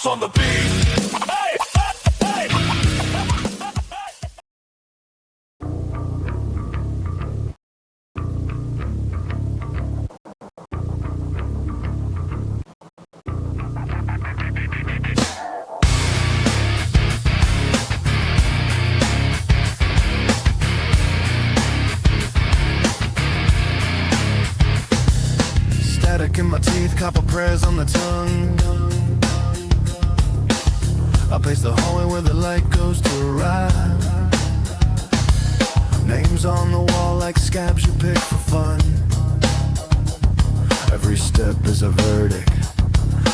VibeHaus on the beat. Hey, hey, hey. Static in my teeth, couple prayers on the tongue. I pace the hallway where the light goes to arrive. Names on the wall like scabs you pick for fun. Every step is a verdict,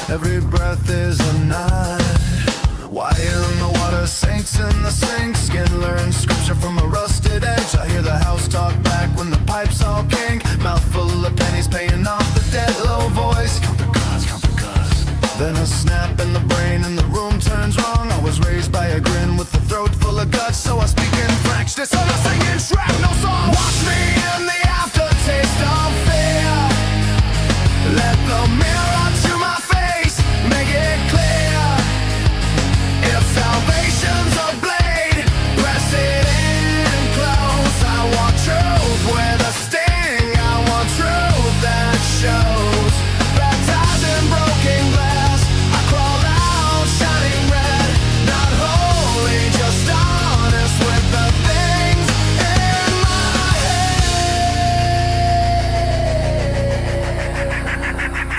every breath is a night. Why in the water, saints in the sink? Skin learns scripture from a rusted edge. I hear the house talk back when the pipes all kink. Mouth full of pennies paying off the debt. Low voice, count the cards, count the cards. Then a snap in the brain and the room turns wrong. I was raised by a grin with a throat full of guts, so I speak in French. This other singing shrapnel song. Watch me in the aftertaste of fear. Let the mirror to my face make it clear. If salvation's a blade, press it in close. I want truth with a sting. I want truth that shows. Baptized in broken glass, I crawl out shining red. Not holy, just honest with the things in my head.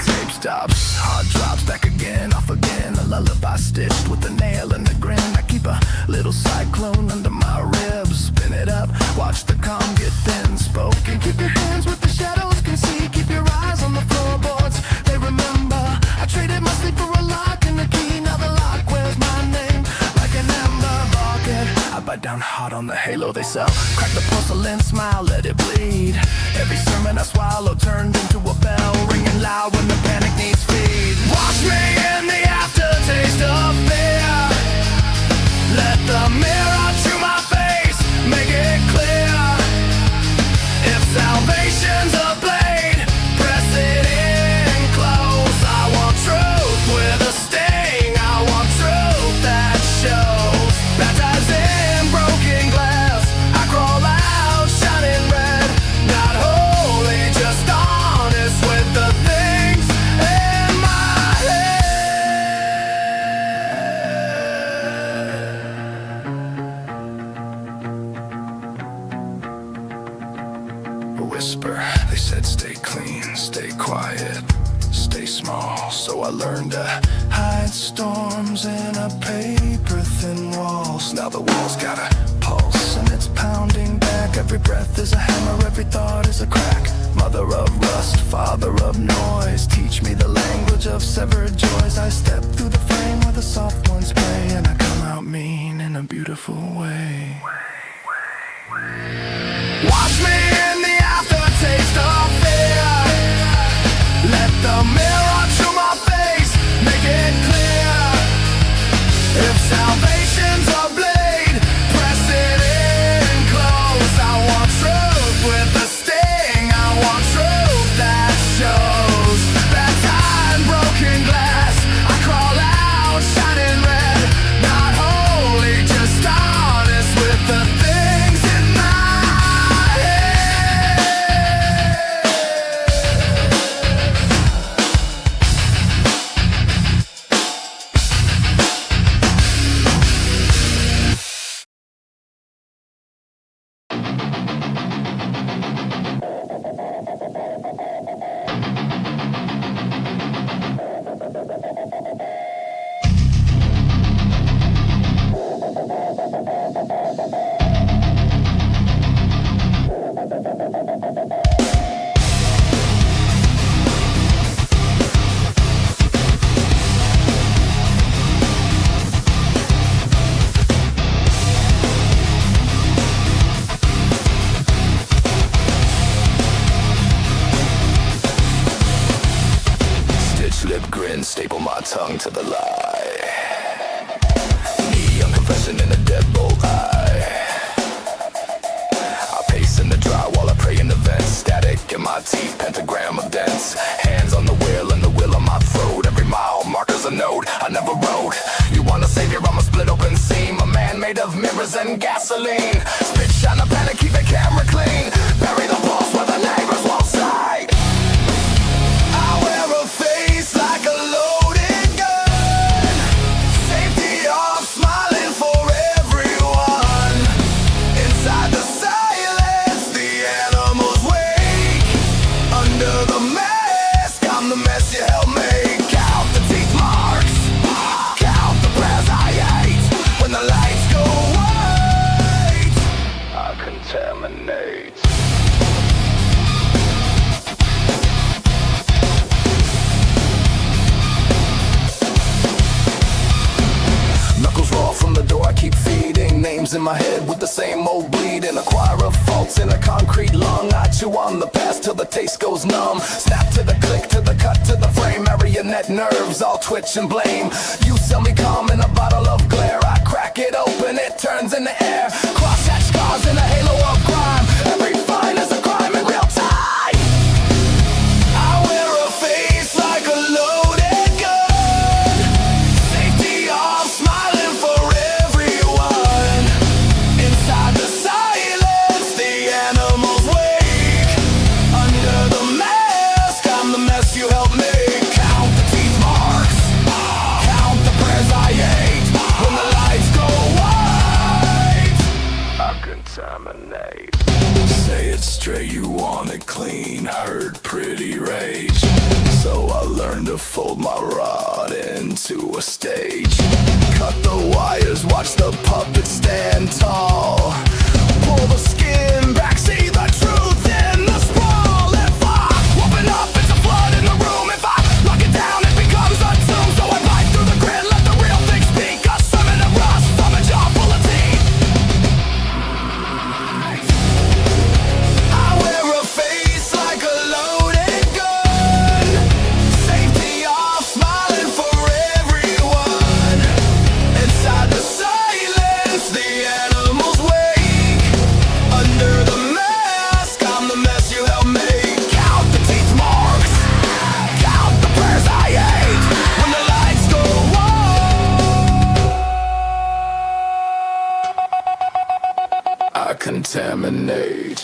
Tape stops, hard drops, back again, off again. A lullaby stitched with a nail and a grin. I keep a little cyclone under my ribs. Spin it up, watch the calm get thin. Spoken, keep your hands with the shadows can see. Keep your eyes on the floorboards, they remember. I traded my sleep for a lock and a key. Now the lock wears my name like an ember bucket. I bite down hard on the halo they sell. Crack the porcelain smile, let it bleed. Every sermon I swallow turned into a bell, ringing loud when the panic needs feed. Watch me in the aftertaste of fear. Let the mirror to my face make it clear. If salvation's a blade, press it in close. I want truth with a sting. I want truth that shows. Baptized in broken glass, I crawl out shining red. Not holy, just honest with the things in my head. A whisper, they said stay clean, stay quiet, stay small. So I learned to hide storms in a paper-thin walls. Now the wall's got a pulse and it's pounding back. Every breath is a hammer, every thought is a crack. Mother of rust, father of noise, teach me the language of severed joys. I step through the frame where the soft ones play, and I come out mean in a beautiful way. Watch me in the aftertaste of fear. Let the mirror to my face make it clear. If salvation's a blade, press it in close. I want truth with a sting. I want truth that shows. Baptized in broken glass, I crawl out shining red. Not holy, just honest with the things in my head. Grin, staple my tongue to the lie. Neon confession in a deadbolt eye. I pace in the dry while I pray in the vents. Static in my teeth, pentagram of dents. Hands on the wheel and the will on my throat. Every mile markers a note I never wrote. made of mirrors and gasoline. Spit, shine a pen and keep the camera clean. Bury the pulse where the neighbors won't say. I wear a face like a loaded gun. Safety off, smiling for everyone. Inside the silence, the animals wake. Under the mask, I'm the mess you help make. Count the teeth marks, count the prayers I ate. When the lights go white, I contaminate. Knuckles raw from the door, I keep feeding names in my head with the same old bleeding. A choir of faults in a concrete lung. I chew on the past till the taste goes numb. Snap to the click, to the cut, to the frame. Marionette nerves all twitch and blame. You sell me calm in a bottle of glare. I crack it open, it turns into air. Crosshatch scars in a halo of crime. Every fine is a crime in real time. I wear a face like a loaded gun. Safety off, smiling for everyone. Inside the silence, the animals wake. Under the mask, I'm the mess you help make. Count the teeth marks, count the prayers I ate. When the lights go white, I contaminate. Say it straight, you want it clean. Heard pretty rage. So I learned to fold my rod into a stage. Cut the wires, watch the puppet stand tall. Pull the skin back, see the truth in the sprawl. If I open up, it's a flood in the room. If I lock it down, it becomes a tomb. So I bite through the grid, let the real thing speak. A summon of rust from a jaw full of teeth. I wear a face like a loaded gun. Safety off, smiling for everyone. Inside the silence, the animals wake. Under the mask, I'm the mess you help make. Count the teeth marks, count the prayers I ate. When the lights go white, I contaminate.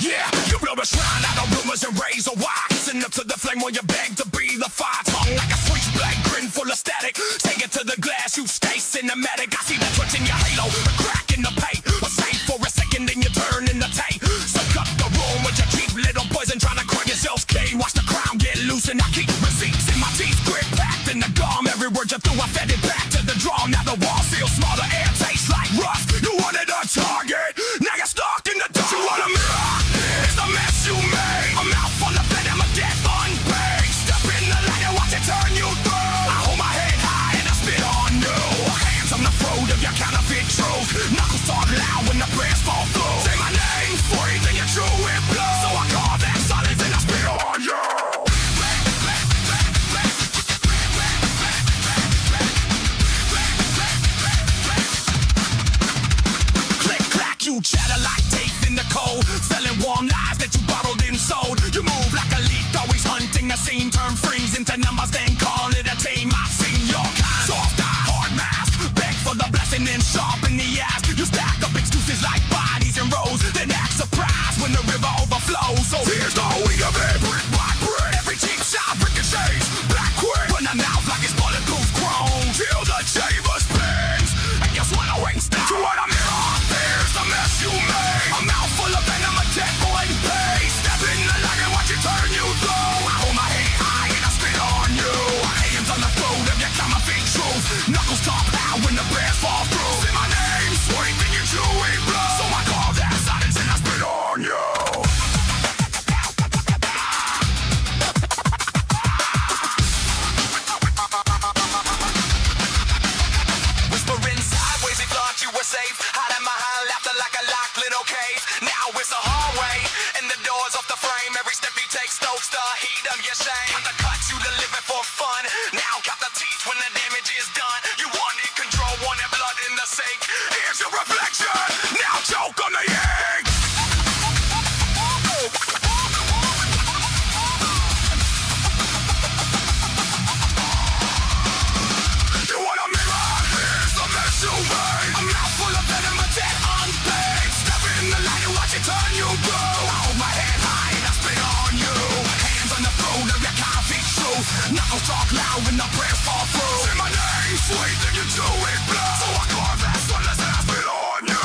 Yeah, you build a shrine out of rumors and razor wire. Send up to the flame while you beg to breathe the fire. Tongue like a switchblade, grin full of static. Take it to the glass, you stay cinematic. I see the twitch in your halo, a crack in the paint. A save for a second, then you turn in the tape. Soak up the room with your cheap little poison, trying to crack yourself clean. Watch the crown get loose and I keep receipts in my teeth. Grip packed in the gum, every word you threw, I fed it back to the drum. Now the walls feel smaller, air tastes like rust. You wanted a target, now you're stuck in the dark. You want a mirror? It's the mess you made. A mouth full of venom, a death unpaid. Step in the light and watch it turn you through. I hold my head high and I spit on you. Hands on the throat of your counterfeit truth. Knuckles talk loud when the prayers fall through. Say my name for anything you chew with blue. So I call that silence and I spit on you. Click clack, you chatter like teeth in the cold. Selling warm lies that you bottled and sold. You move like a leak, always hunting the scene. Turn freeze into numbers, then call it a team. I've seen your kind. Soft eye, hard mask. Beg for the blessing and sharpen the ass. You stack up excuses like bodies in rows. Then act surprised when the river overflows. So here's the week of it, brick by brick. Every cheap shot ricochets, black quick. Run the mouth like it's bulletproof chrome. Till the chamber spins. And you swallow and stop. You want a mirror? There's the mess you made. A mouth full of venom, a dead boy pace. Step in the light and watch it turn you through. I hold my head high and I spit on you. Hands on the throat of your counterfeit truth. Knuckles talk loud when the prayers fall through. Say my name, sweet, then you chew it blow. So turn you blue. I hold my head high and I spit on you. Hands on the throne of your coffee shoes. Knuckles talk loud when the prayers fall through. Say my name, sweet, then you do it blow. So I carve that sweatless and I spit on you.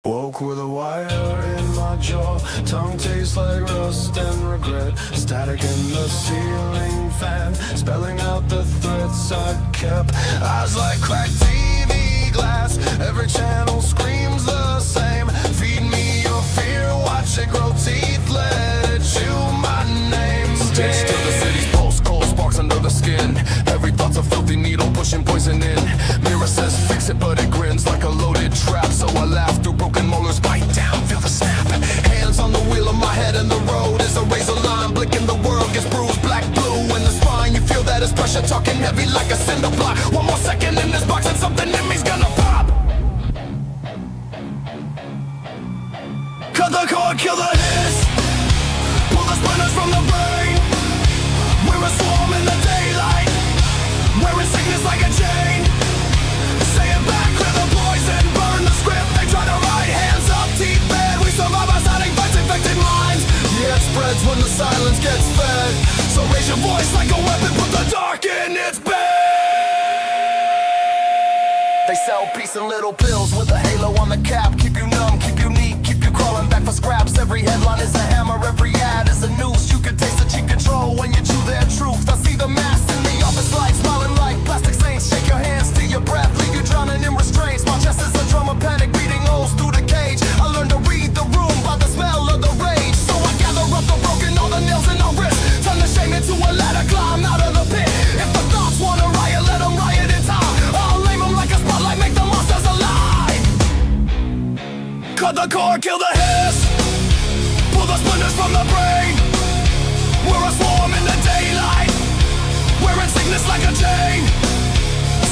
Woke with a wire in my jaw. Tongue tastes like rust and regret. Static in the ceiling fan, spelling out the threats I kept. Eyes like cracked TV glass. Every channel screams the same. Feed me your fear, watch it grow teeth. Let it chew my name. Stitched to the city's pulse, cold sparks under the skin. Every thought's a filthy needle pushing poison in. Mirror says fix it, but it grins like a loaded trap. So I laugh through broken molars, bite down, feel the snap. Hands on the wheel of my head and the road is a razor line. Blinking the world gets bruised, black, blue in the spine. You feel that it's pressure talking heavy like a cinder block. One more second in this box and something in me's gonna pop. Cut the cord, kill the hiss. Pull the splinters from the brain. We're a swarm in the daylight. Wearing sickness like a chain. Say it back, clear the poison. Burn the script, they try to write. Hands up, teeth bad. We survive by starting fights, infected minds. Yeah, it spreads when the silence gets fed. So raise your voice like a weapon. Put the dark in its bed. They sell peace in little pills with a halo on the cap. Keep you numb, keep you neat, keep you crawling back for scraps. Every headline is a hammer, every ad is a noose. You can taste the cheap control when you chew their truth. I see the mask in the office light, smiling like plastic saints. Shake your hands to your breath, leave you drowning in restraints. My chest is a drum of panic, beating holes through the cage. I learned to read the room by the smell of the rage. So I gather up the broken, all the nails in our wrist. Turn the shame into a ladder, climb out of the pit. If the thoughts wanna riot, let them riot in time. I'll aim them like a spotlight, make the monsters alive. Cut the cord, kill the hiss. Pull the splinters from the brain. We're a swarm in the daylight. Wearing sickness like a chain.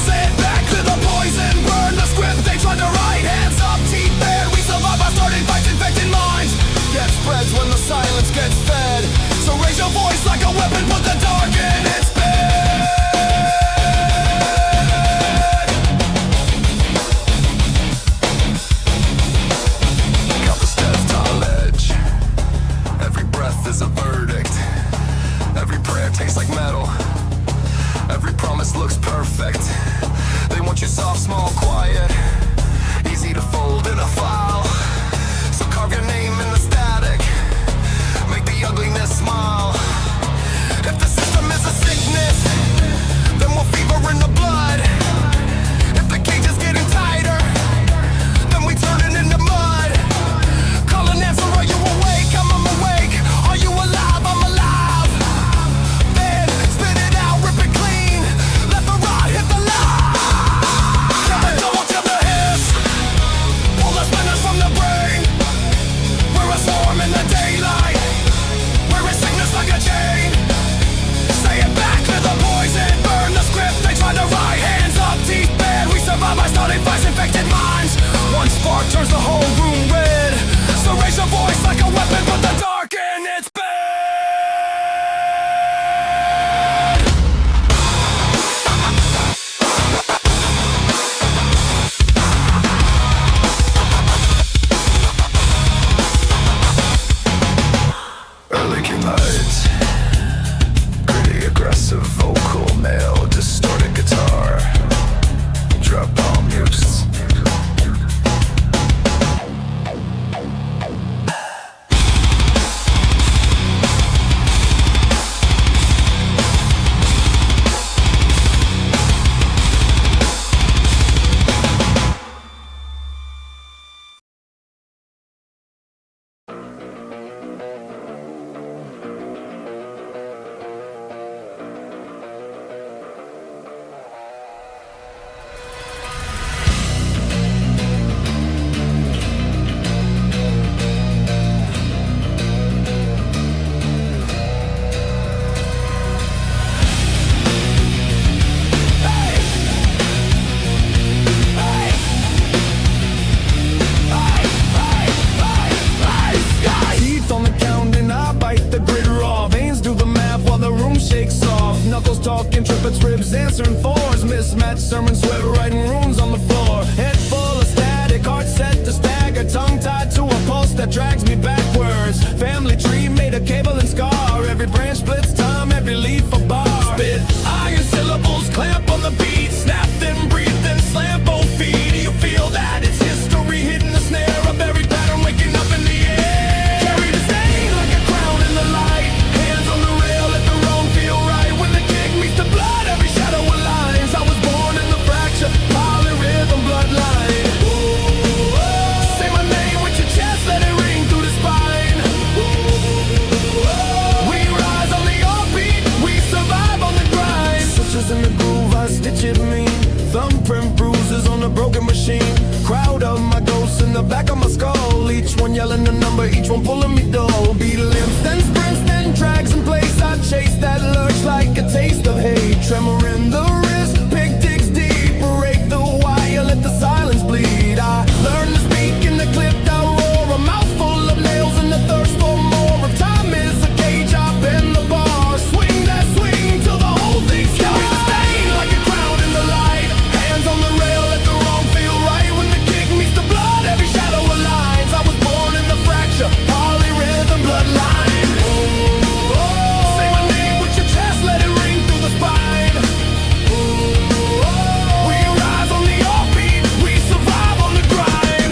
Say it back, clear the poison. Burn the script, they tried to write. Hands up, teeth bared. We survive by starting fights, infected minds. Yeah, it spreads when the silence gets fed. So raise your voice like a weapon. Put the dark in its bed. Got the steps tall edge. Every breath is a verdict. Every prayer tastes like metal. Every promise looks perfect. They want you soft, small, quiet. Easy to fall. trumpets, ribs answering fours, mismatched sermon sweat, writing runes on the floor. Head full of static, heart set to stagger, tongue tied to a pulse that drags me backwards. Family tree made of cable and scar, every branch splits time, every leaf a bar. Spit iron syllables, clamp on the beat, snap then breathe then slam both feet. Do you feel that? It's history hitting the snare, a buried pattern waking up in the air. Carry the stain like a crown in the light, hands on the rail, let the wrong feel right. When the kick meets the blood, every shadow aligns. I was born in the fracture, polyrhythm bloodline. Ooh, oh. Say my name with your chest, let it ring through the spine. Ooh, oh. We rise on the offbeat, we survive on the grind. Switches in the groove, I stitch it mean. Thumbprint bruises on a broken machine. Crowd of my ghosts in the back of my skull, each one yelling a number, each one pulling me dull. Beat limps, then sprints, then drags in place. I chase that lurch like a taste of hate. Tremor in the wrist, pick digs deep, break the wire, let the silence bleed. I learn to speak in the clipped out roar, a mouthful of nails and the thirst for more. If time is a cage, I bend the bar, swing that swing till the whole thing's carry the stain like a crown in the light. Hands on the rail, let the wrong feel right. When the kick meets the blood, every shadow aligns. I was born in the fracture, polyrhythm bloodline. Ooh, oh. Say my name with your chest, let it ring through the spine. Ooh, oh. We rise on the offbeat, we survive on the grind.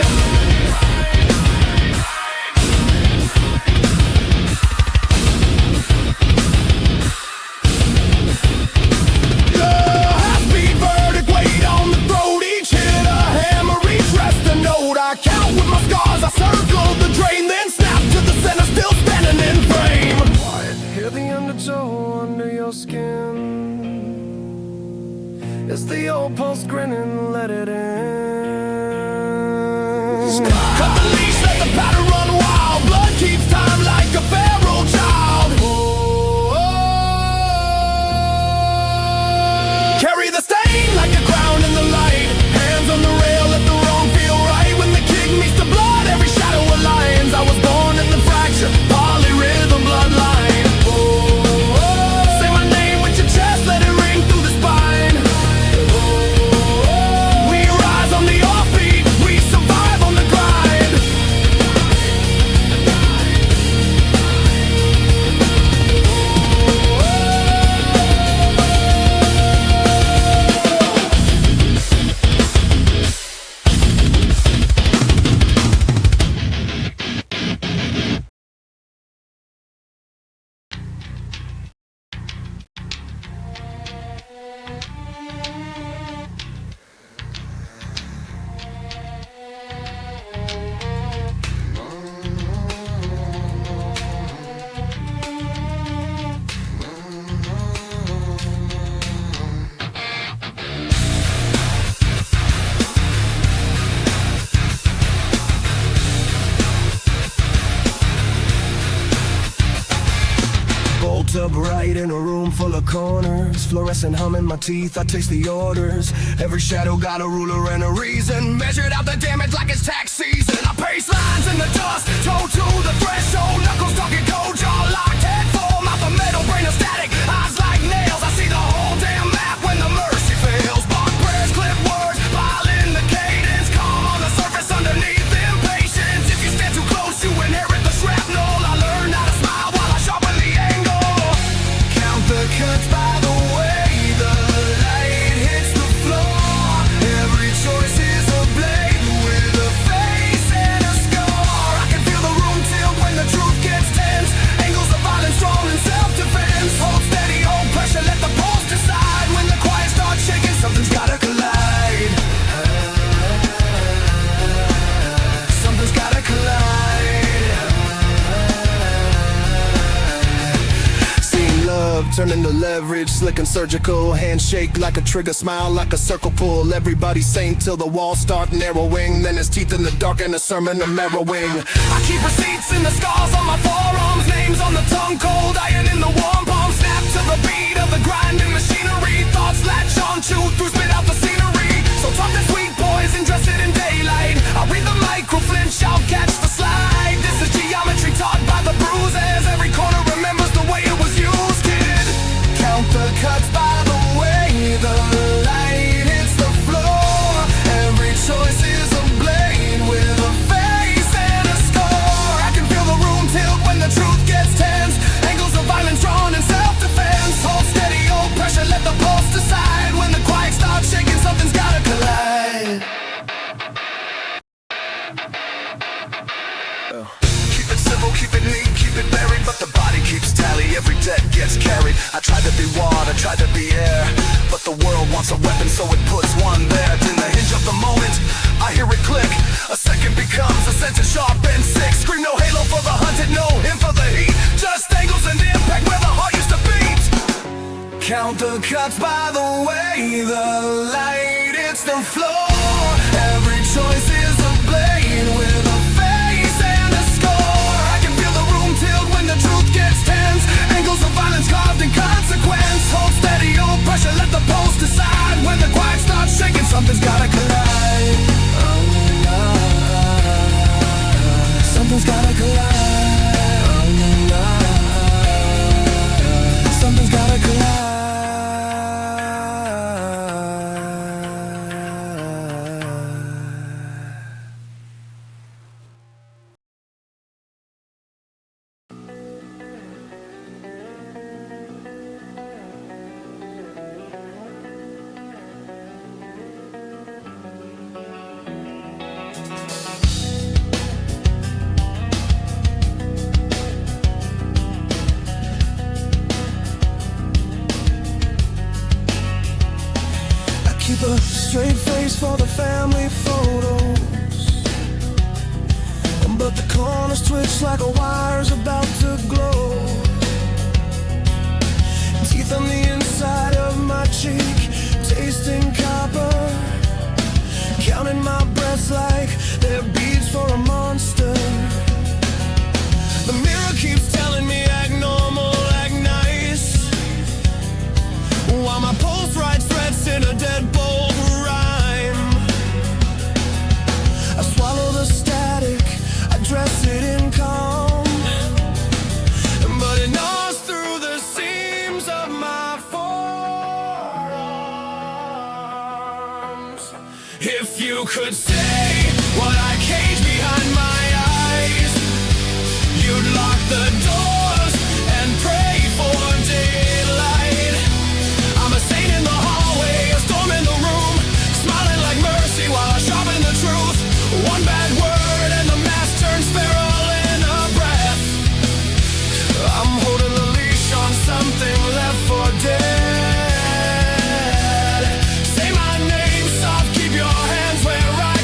Half-beat verdict, weight on the throat. Each hit a hammer, each rest a note. I count with my scars, I circle the drain, then snap to the center, still standing in frame. Quiet, hear the undertow under your skin. It's the old pulse grinning, let it in. Cut the leash, let the pattern run wild. Blood keeps time like a feral child. Oh, oh. Carry the stain like a crown in the light. Hands on the rail, let the wrong feel right. When the kick meets the blood, every shadow aligns. I was born in the fracture, polyrhythm bloodline. Oh, oh. Say my name with your chest, let it ring through the spine. Oh, oh. We rise on the offbeat, we survive on the grind. Bolt upright in a room full of corners, fluorescent hum in my teeth, I taste the orders. Every shadow got a ruler and a reason, measured out the damage like it's tax season. I pace lines in the dust, toe to the threshold, knuckles talking cold, jaw locked, head full, mouth of metal, brain of static, eyes like nails. I see the whole damn map when the mercy fails. Bark prayers, clip words, pile in the cadence, calm on the surface underneath impatience. If you stand too close, you inherit the shrapnel. I learn how to smile while I sharpen the angle. Count the cuts by the way the light hits the floor. Every choice is a blade with a face and a scar. I can feel the room tilt when the truth gets tense. Angles of violence, strong in self-defense. Hold steady, hold pressure, let the pulse decide. When the quiet starts shaking, something's gotta collide. Something's gotta collide. Seeing love turn into leverage, slick and surgical. Handshake like a trigger, smile like a circle pull. Everybody sane till the walls start narrowing. Then his teeth in the dark and a sermon of marrowing. I keep receipts in the scars on my forearms, names on the tongue, cold iron in the warm palm. Snap to the beat of the grinding machinery. Thoughts latch on, chew through, spit out the scenery. So talk that sweet poison, dress it in daylight. I'll read the micro flinch, I'll catch the slide. This is geometry taught by the bruises. Every corner remembers the way it was used, kid. Count the cuts by the way civil, keep it neat, keep it buried, but the body keeps tally, every debt gets carried. I tried to be water, tried to be air, but the world wants a weapon, so it puts one there. In the hinge of the moment, I hear it click. A second becomes a sentence sharp and sick. Scream no halo for the hunted, no him for the heat. Just angles and impact where the heart used to beat. Count the cuts by the way the light hits the floor. Every choice is a blade with a face and a score. I can feel the room tilt when the truth gets tense. Angles of violence carved in consequence. Hold steady, oh pressure, let the pulse decide. When the quiet starts shaking, something's gotta collide. Something's gotta collide. Something's gotta collide. Keep a straight face for the family photos, but the corners twitch like a wire's about to glow. Teeth on the inside of my cheek, tasting copper, counting my breaths like they're beats for a monster. The mirror keeps telling me act normal, act nice, while my pulse writes threats in a deadbolt rhyme. I swallow the static, I dress it in calm, but it gnaws through the seams of my forearms. If you could say what I cage behind my eyes, you'd lock the doors and pray for daylight. I'm a saint in the hallway, a storm in the room, smiling like mercy while I sharpen the truth. One bad word and the mask turns feral in a breath. I'm holding the leash on something left for dead. Say my name soft, keep your hands where I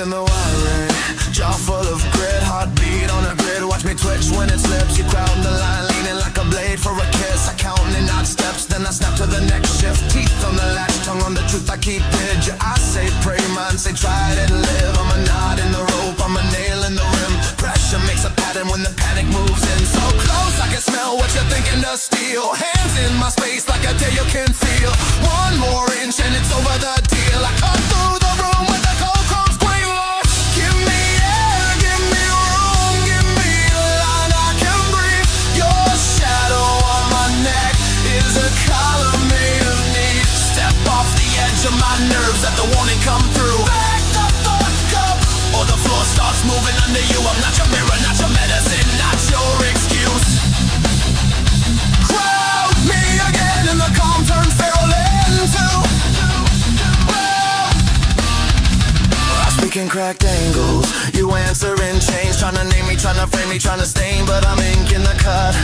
in the wiring, jaw full of grit, heartbeat on a grid. Watch me twitch when it slips. You crowd the line, leaning like a blade for a kiss. I count in odd steps, then I snap to the next shift. Teeth on the latch, tongue on the truth I keep hid. Your eyes say pray, mine say try it and live. I'm a knot in the rope, I'm a nail in the rim. Pressure makes a pattern when the panic moves in. So close I can smell what you're thinking to steal. Hands in my space like a day you can feel. One more inch and it's over the deal. I cut through the room with the cold chrome squealer. Give me air, give me room, give me a line I can breathe. Your shadow on my neck is a collar made of need. Step off the edge of my nerves, let the warning come through. Back the fuck up, or the floor starts moving under you. I'm not your mirror, not your medicine, not your excuse. Crowd me again and the calm turns feral into speaking cracked angles, you answer in chains. Tryna name me, tryna frame me, tryna stain. But I'm ink in the cut,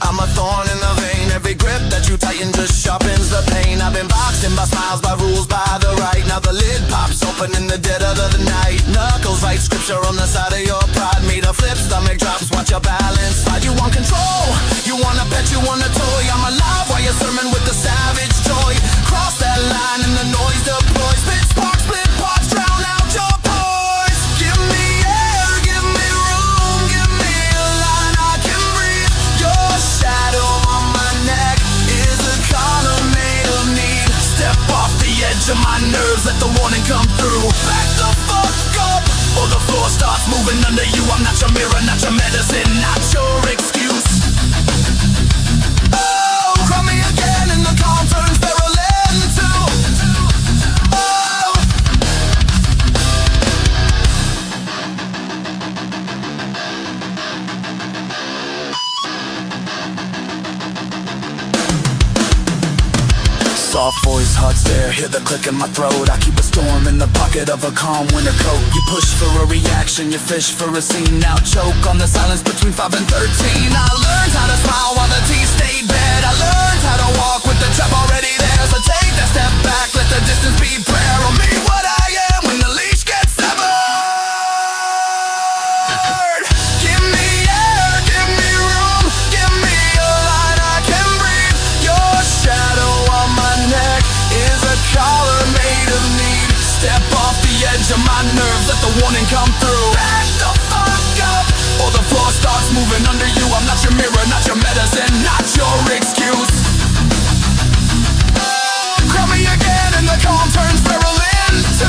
I'm a thorn in the vein. Every grip that you tighten just sharpens the pain. I've been boxed in by smiles, by rules, by the right. Now the lid pops open in the dead of the night. Knuckles write scripture on the side of your pride. Meet a flip, stomach drops, watch your balance slide. You want control, you want a pet, you want a toy. I'm alive while you're sermon with the savage joy. Cross that line and the noise deploys. Spit sparks, split parts, drown out your poise. Give me air, give me room, give me a line I can breathe. Your shadow on my neck is a collar made of need. Step off the edge of my nerves, let the warning come through. Back the fuck up, or the floor starts moving under you. I'm not your mirror, not your medicine, not your excuse. Oh, cry me again and the calm turns feral into soft voice, hard stare, hear the click in my throat. I keep a storm in the pocket of a calm winter coat. You push for a reaction, you fish for a scene. Now choke on the silence between 5 and 13. I learned how to smile while the teeth stayed bad. I learned how to walk with the trap already there. So take that step back, let the distance be prayer. Or me what I am when the leash gets severed. Give me air, give me room, give me a line I can breathe. Your shadow on my neck is a collar made of need. Step off the edge of my nerves, let the warning come through. Back the fuck up, or the floor starts moving under you. I'm not your mirror, not your medicine, not your excuse. Cry me again and the calm turns feral into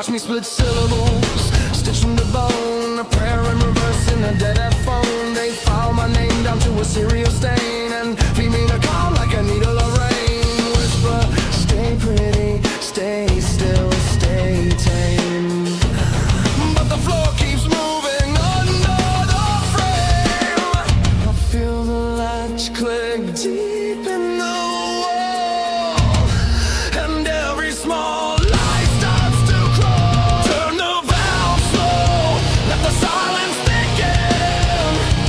watch me split syllables, stitch from the bone. A prayer in reverse in a dead phone. They file my name down to a serial stain and feed me the calm like a needle of rain. Whisper, stay pretty, stay still, stay tame. But the floor keeps moving under the frame. I feel the latch click deep in the wall, and every small silence thicken.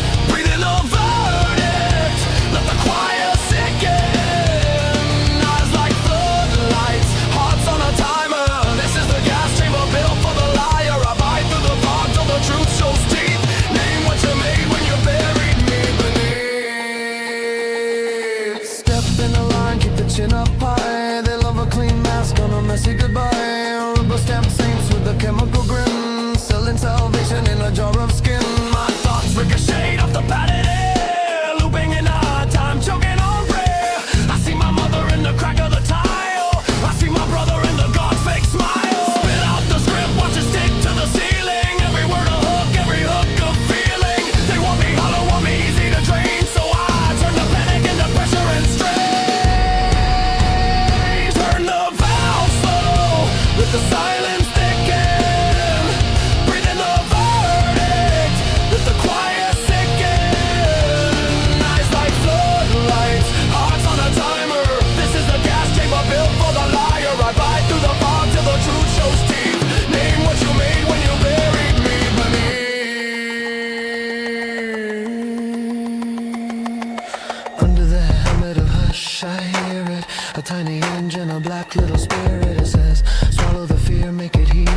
tiny engine, a black little spirit. It says, swallow the fear, make it heat,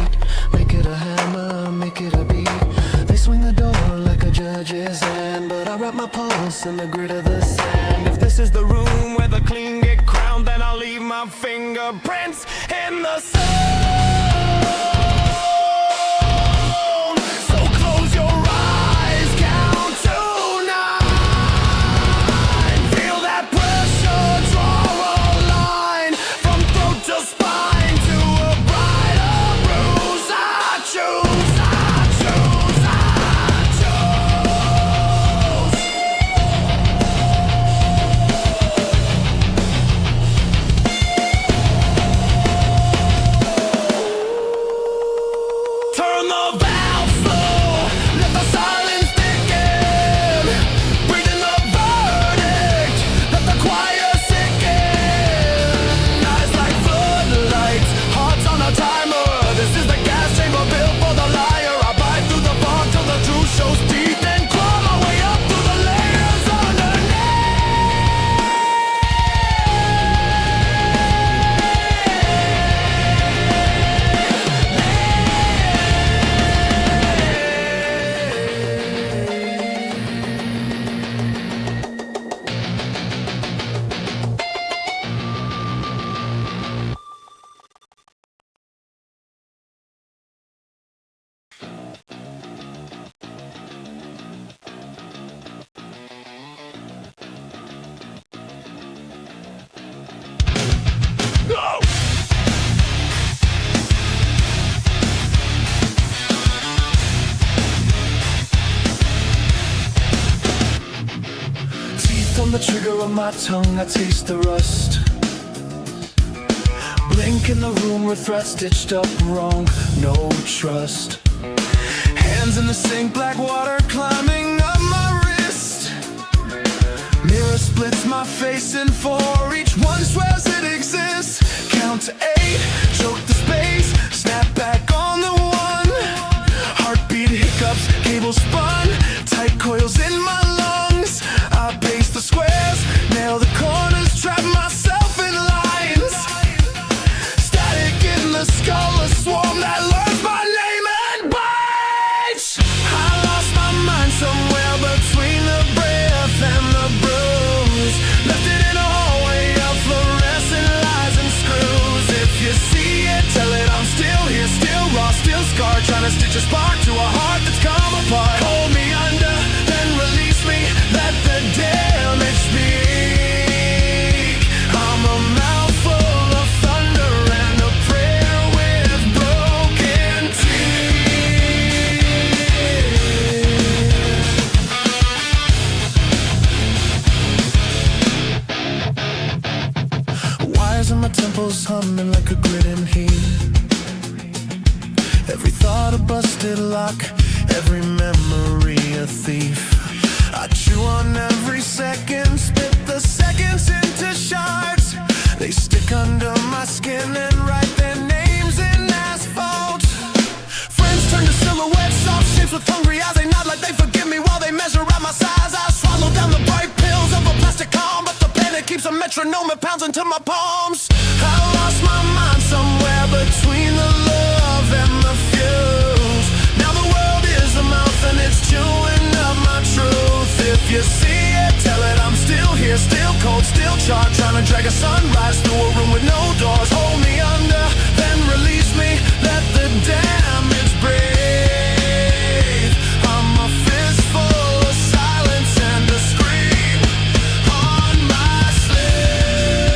make it a hammer, make it a beat. They swing the door like a judge's hand, but I wrap my pulse in the grit of the sand. If this is the room where the clean get crowned, then I'll leave my fingerprints in the sun. So close your eyes, count to 9. Feel that pressure, draw a line from throat to spine to a brighter bruise. I choose, I choose, I choose. Turn the valve slow, let the silence thicken. Breathe in the verdict, let the choir sink in. Eyes like floodlights, hearts on a timer. This is the gas chamber built for the liar. I bite through the fog till the truth shows teeth, and claw my way up through the layers Go! Teeth on the trigger of my tongue, I taste the rust. Blink in the room with threats stitched up wrong, no trust. Hands in the sink, black water climbing up my wrist. Mirror splits my face in 4, each one swears it exists. Count to 8, choke the space, snap back on the 1. Heartbeat hiccups, cable spun, tight coils in my lungs. I pace the squares, nail the corners, trap myself in lines. Static in the skull, a swarm that learns my name and bites. I lost my mind somewhere between the breath and the bruise. Left it in a hallway of fluorescent lies and screws. If you see it, tell it I'm still here, still raw, still scarred, trying to stitch a spark to a heart that's come apart. Hold me under, then release me, let the damage speak. I'm a mouthful of thunder and a prayer with broken teeth. Wires in my temples humming like a grid in heat. Every thought a busted lock, every memory a thief. I chew on every second, spit the seconds into shards. They stick under my skin and write their names in asphalt. Friends turn to silhouettes, soft shapes with hungry eyes. They nod like they forgive me while they measure out my size. I swallow down the bright pills of a plastic calm, but the panic keeps a metronome and pounds into my palms. I lost my mind somewhere between the love and the fuse. Now the world is a mouth and it's chewing up my truth. If you see it, tell it I'm still here, still cold, still charred, trying to drag a sunrise through a room with no doors. Hold me under, then release me, let the damage breathe. I'm a fistful of silence and a scream on my sleeve.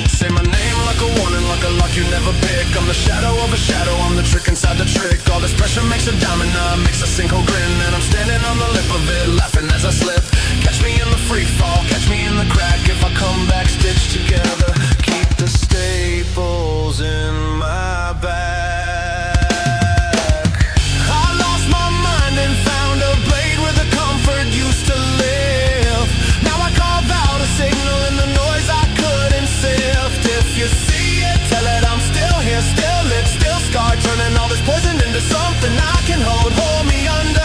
Say my name like a warning, like a lock you never pick. I'm the shadow of a shadow, I'm the trick inside the trick. All this pressure makes a domino, makes a sinkhole grin, and I'm standing on the lip of it, laughing as I slip. Catch me in the free fall, catch me in the crack. If I come back stitched together, keep the staples in my back. I lost my mind and found a blade where the comfort used to live. Now I carve out a signal in the noise I couldn't sift. If you see it, tell it I'm still here, still lit, still scarred, turning all this poison into something I can hold. Hold me under,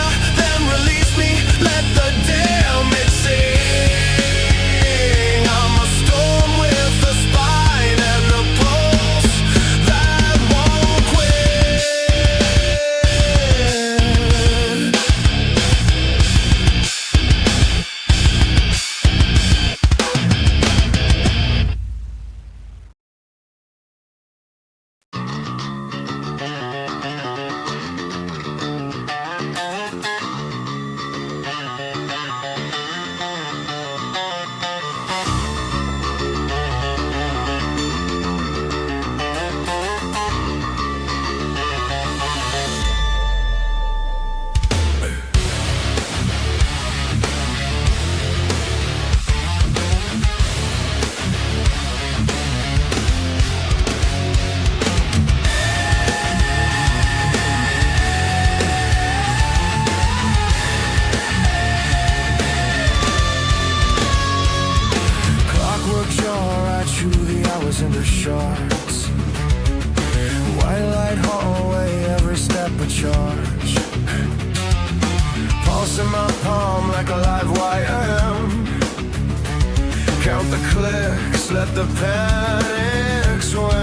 count the clicks, let the panic swim.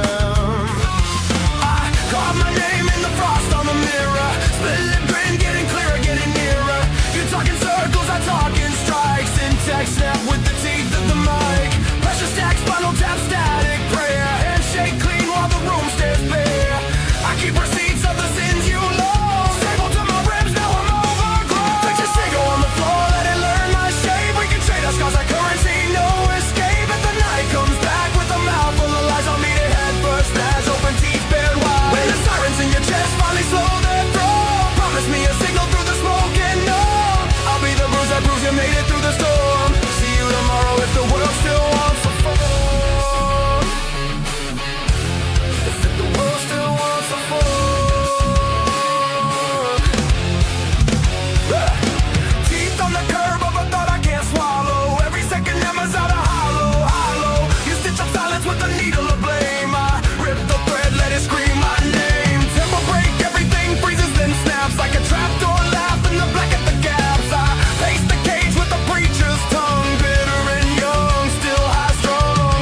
I carve my name in the frost on the mirror, split lip grin, getting clearer, getting nearer. You talk in circles, I talk in strikes. Syntax snap with the teeth of the mic. Pressure stacks, spinal tap, static prayer. Handshake clean while the room stares bare. I keep receipts of the sins you love. Stable to my ribs, now I'm overgrown. Fix your single on the floor, let it learn my shape. We can trade our scars like currency, no escape. If the night comes back with a mouth full of lies, I'll meet it head first as open teeth bared wide. When the sirens in your chest finally slow their throat, promise me a signal through the smoke and numb. I'll be the bruise that proves you made it through the storm. See you tomorrow if the world still wants to fall. If the world still wants to fall. Teeth on the curb of a thought I can't swallow. Every second Emma's out of hollow. You stitch up silence with a needle of blame. I rip the thread, let it scream my name. Tempo break, everything freezes then snaps like a trapdoor laugh in the black at the gaps. I pace the cage with the preacher's tongue, bitter and young, still high strung.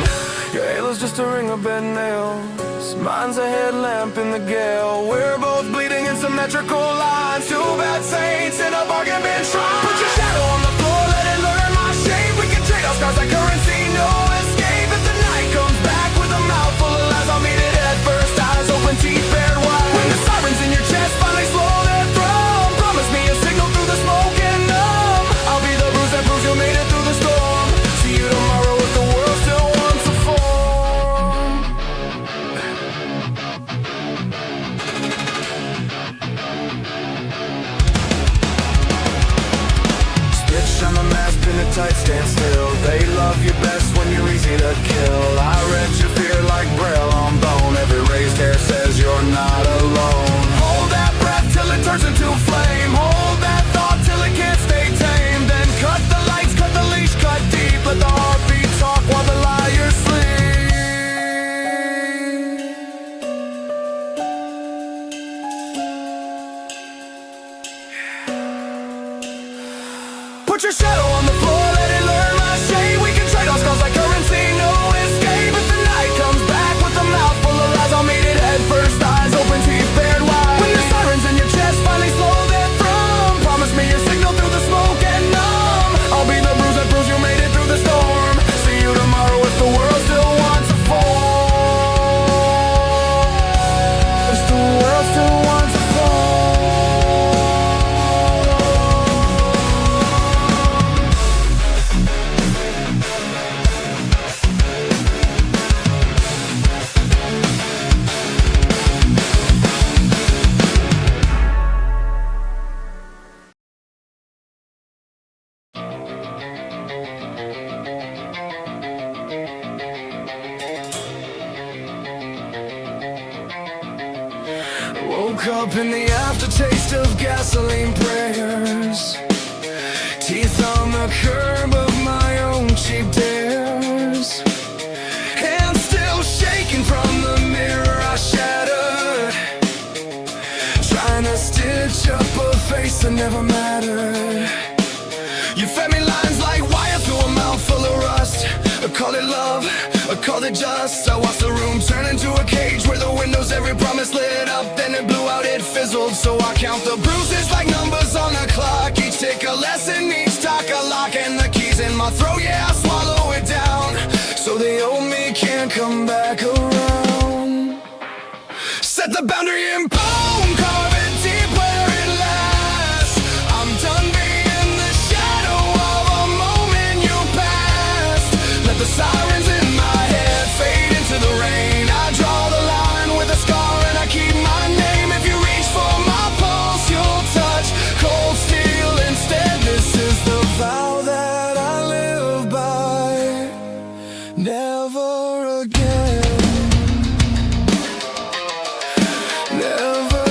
Your halo's just a ring of bed nails, mine's a headlamp in the gale. We're both bleeding in symmetrical lines, two bad saints in a bargain bin shrine. Put your shadow on the floor, let it learn my shape. We can trade our scars like currency, no escape. If the night comes back with a mouth full of lies, I'll meet it head first, eyes open, teeth bared wide. When the sirens in your chest finally slow their thrum, promise me a signal through the smoke and numb. I'll be the bruise that proves you made it through the storm. See you tomorrow if the world still wants to form. Stitch on the mask, pin it tight, stand still. They love you best when you're easy to kill. I read your fear like braille on bone. Every raised hair says you're not alone. Hold that breath till it turns into flame. Hold that thought till it can't stay tame. Then cut the lights, cut the leash, cut deep. Let the heartbeat talk while the liars sleep. Put your shadow on the floor, let it learn my shade. We can trade our scars like currency, no escape. If the night comes back with a mouth full of lies, I'll meet it head first, eyes open, teeth bared wide. When the sirens in your chest finally slow their thrum, promise me a signal through the smoke and numb. I'll be the bruise that proves you made it through the storm. See you tomorrow if the world still wants to fall. If the world still wants to fall. Woke up in the aftertaste of gasoline prayers, teeth on the curb of my own cheap dares, hands still shaking from the mirror I shattered, trying to stitch up a face that never mattered. You fed me lines like wire through a mouth full of rust. I call it love, I call it just. I watched the room turn into a cage where the windows, every promise lit up, then it blew out, it fizzled. So I count the bruises like numbers on the clock. Each tick a lesson, each talk a lock, and the keys in my throat, yeah, I swallow it down. So the old me can't come back around. Set the boundary in bone, carve it deep where it lasts. I'm done being the shadow of a moment you passed. Let the sirens in my head fade into the rain. I draw the line with a scar and I keep my name. If you reach for my pulse, you'll touch cold steel instead. This is the vow that I live by. Never again. Never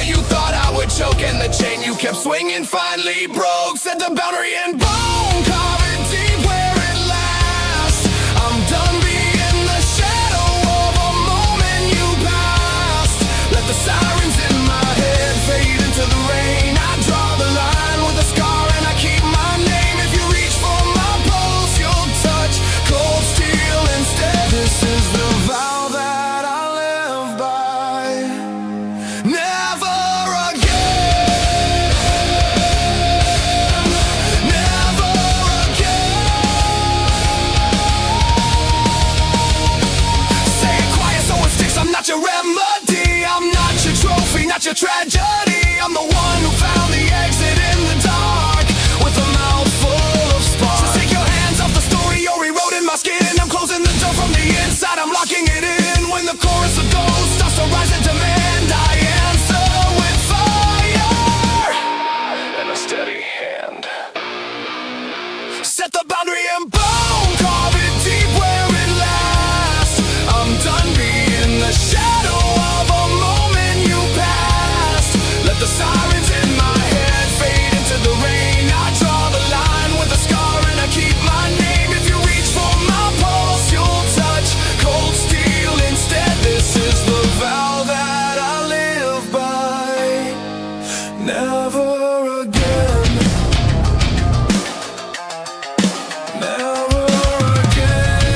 you thought I would choke, and the chain you kept swinging finally broke. Set the boundary and bone, carve it deep where it lasts. I'm done being the shadow of a moment you passed. Let the sirens in my head fade into the rain. I draw the line with a scar and I keep my name. If you reach for my pulse, you'll touch cold steel instead. This is the vow that I live by. Never again. Never again. Say it quiet so it sticks. I'm not your remedy. I'm not your trophy, not your tragedy. I'm the one who found the exit in the dark with a mouth full of sparks. So take your hands off the story you're eroding my skin. I'm closing the door from the inside, I'm locking it in. When the chorus of ghosts starts to rise and demand, I answer with fire and a steady hand. Set the boundary and bone, carve it deep where it lasts. I'm done being the shadow of a moment you passed. Let the sirens in my head fade into the rain. I draw the line with a scar and I keep my name. If you reach for my pulse, you'll touch cold steel instead. This is the vow that I live by. Never again. Never again.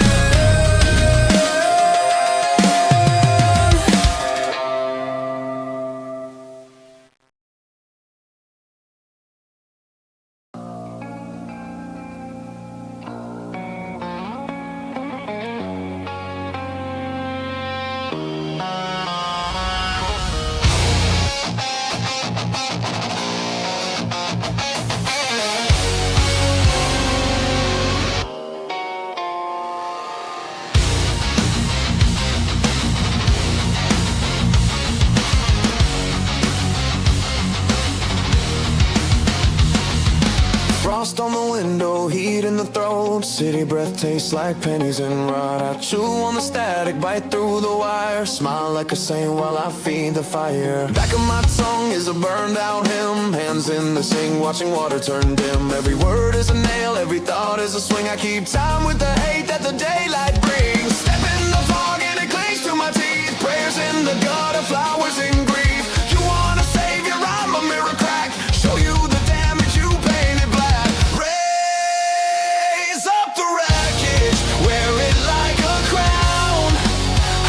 Frost on the window, heat in the throat. City breath tastes like pennies and rot. I chew on the static, bite through the wire. Smile like a saint while I feed the fire. Back of my tongue is a burned out hymn. Hands in the sink, watching water turn dim. Every word is a nail, every thought is a swing. I keep time with the hate that the daylight brings. Step in the fog and it clings to my teeth. Prayers in the gutter, flowers in grief. You want a savior, I'm a mirror crack. Show you the damage you painted black. Raise up the wreckage, wear it like a crown.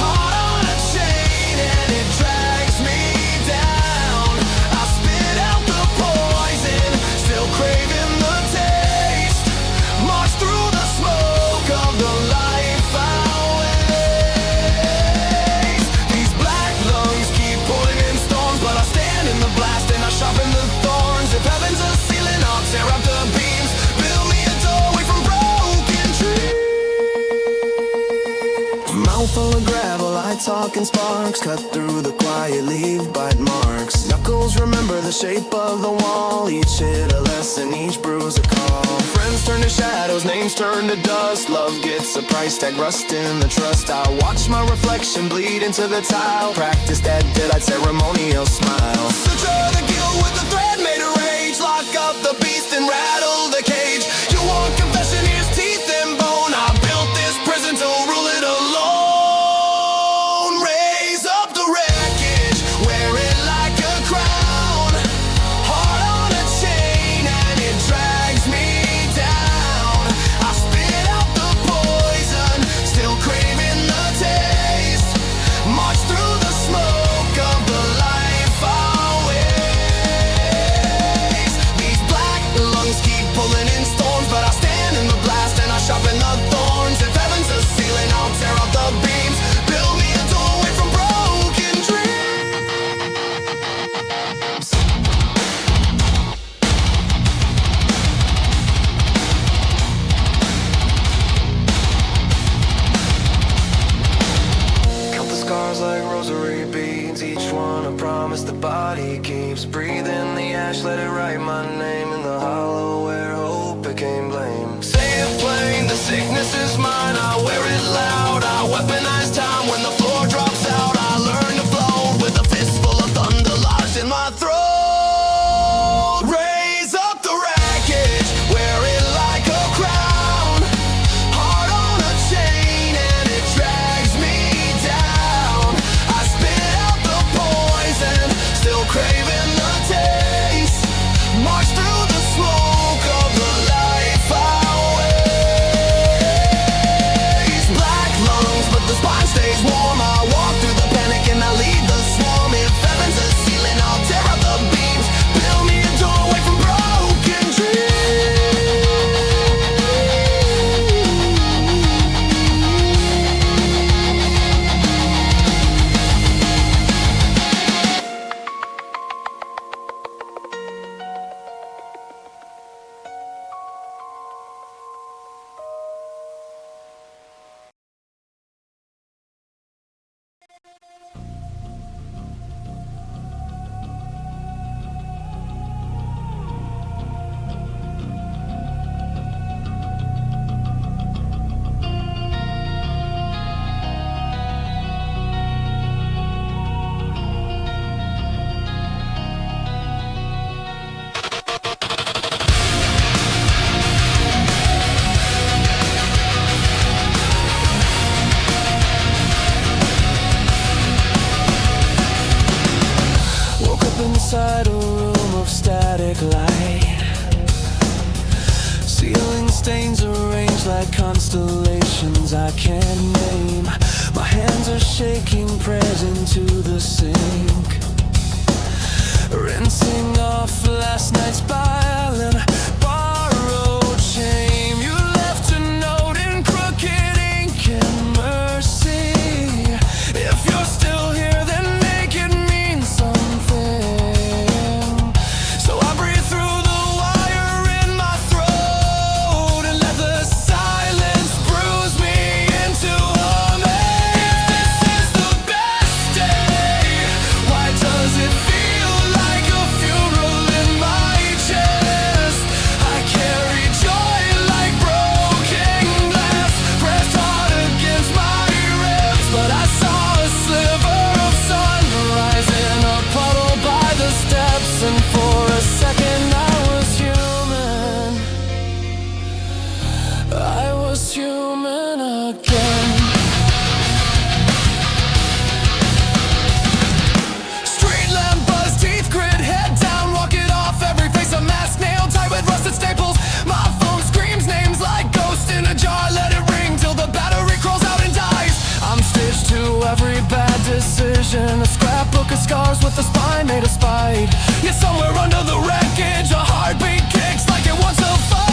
Heart on a chain and it drags me down. I spit out the poison, still craving the taste. March through the smoke of the life I waste. These black lungs keep pulling in storms, but I stand in the blast and I sharpen the thorns. If heaven's a ceiling, I'll tear up the beams. Build me a doorway from broken trees. Mouth full of gravel, I talk in sparks. Cut through the quiet, leave bite marks. Knuckles remember the shape of the wall. Each hit a lesson, each bruise a call. Friends turn to shadows, names turn to dust. Love gets a price tag, rust in the trust. I watch my reflection bleed into the tile. Practice that dead-eyed ceremonial smile. Suture the guilt with the thread made of rage. Lock up the beast and rattle the cage. You want confession, here's teeth and bone. I built this prison to rule it alone. Raise up the wreckage, wear it like a crown. Heart on a chain and it drags me down. I spit out the poison, still craving the taste. March through the smoke of the life I waste. These black lungs keep pulling in storms, but I stand in the blast and I sharpen the thorns. If heaven's a ceiling, I'll tear up the beams. Build me a doorway from broken dreams. Count the scars like rosary beads, each one a promise the body keeps. Breathe in the ash, let it write my name in the hollow where hope became blame. Say it plain, the sickness is mine, I wear it loud. I weaponize time when the floor drops out. I learn to float with a fistful of thunder lodged in my room of static light. Ceiling stains arranged like constellations I can't name. My hands are shaking, prayers into the sink. Rinsing off last night's violin, borrowed shame. You left a note in crooked ink and mercy. If you're still here, then make it mean something. So I breathe through the wire in my throat and let the silence bruise me into a man. If this is the best day, why does it feel like a funeral in my chest? I carry joy like broken glass, pressed hard against my ribs. But I saw a sliver of sunrise in a puddle by the steps, and for a second I was human. I was human again. Street lamp buzz, teeth grit, head down, walk it off. Every face a mask, nailed tight with rusted staples. My phone screams names like ghost in a jar. Let it ring till the battery crawls out and dies. I'm stitched to every bad decision, a scrapbook of scars with a spine made of spite. Yet somewhere under the wreckage, a heartbeat kicks like it wants to fall.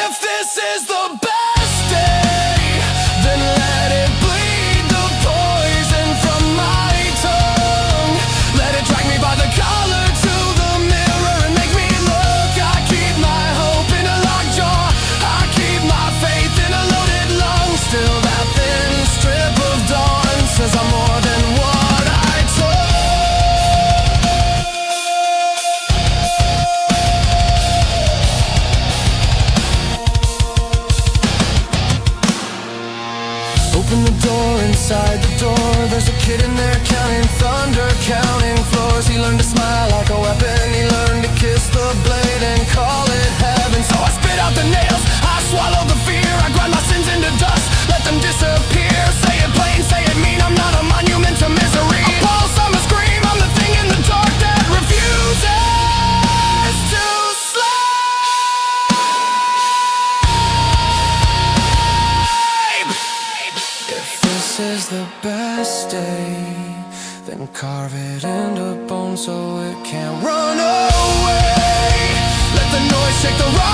If this is the best day, then let it bleed the poison from my tongue. Let it drag me by the collar to the mirror and make me look. I keep my hope in a locked jaw, I keep my faith in a loaded lung. Still that thin strip of dawn says I'm more than what I took. Open the door, inside the door there's a kid in there counting thunder, counting floors. He learned to smile like a weapon, he learned to kiss the blade and call it heaven. So I spit out the nails, I swallow the fear, I grind my sins into dust, let them disappear. Say it plain, say it mean, I'm not a monument to misery. A pulse, I'm a scream, I'm the thing in the dark that refuses to sleep. If this is the best day, then carve it into bone so it can't run away. Let the noise shake the rock.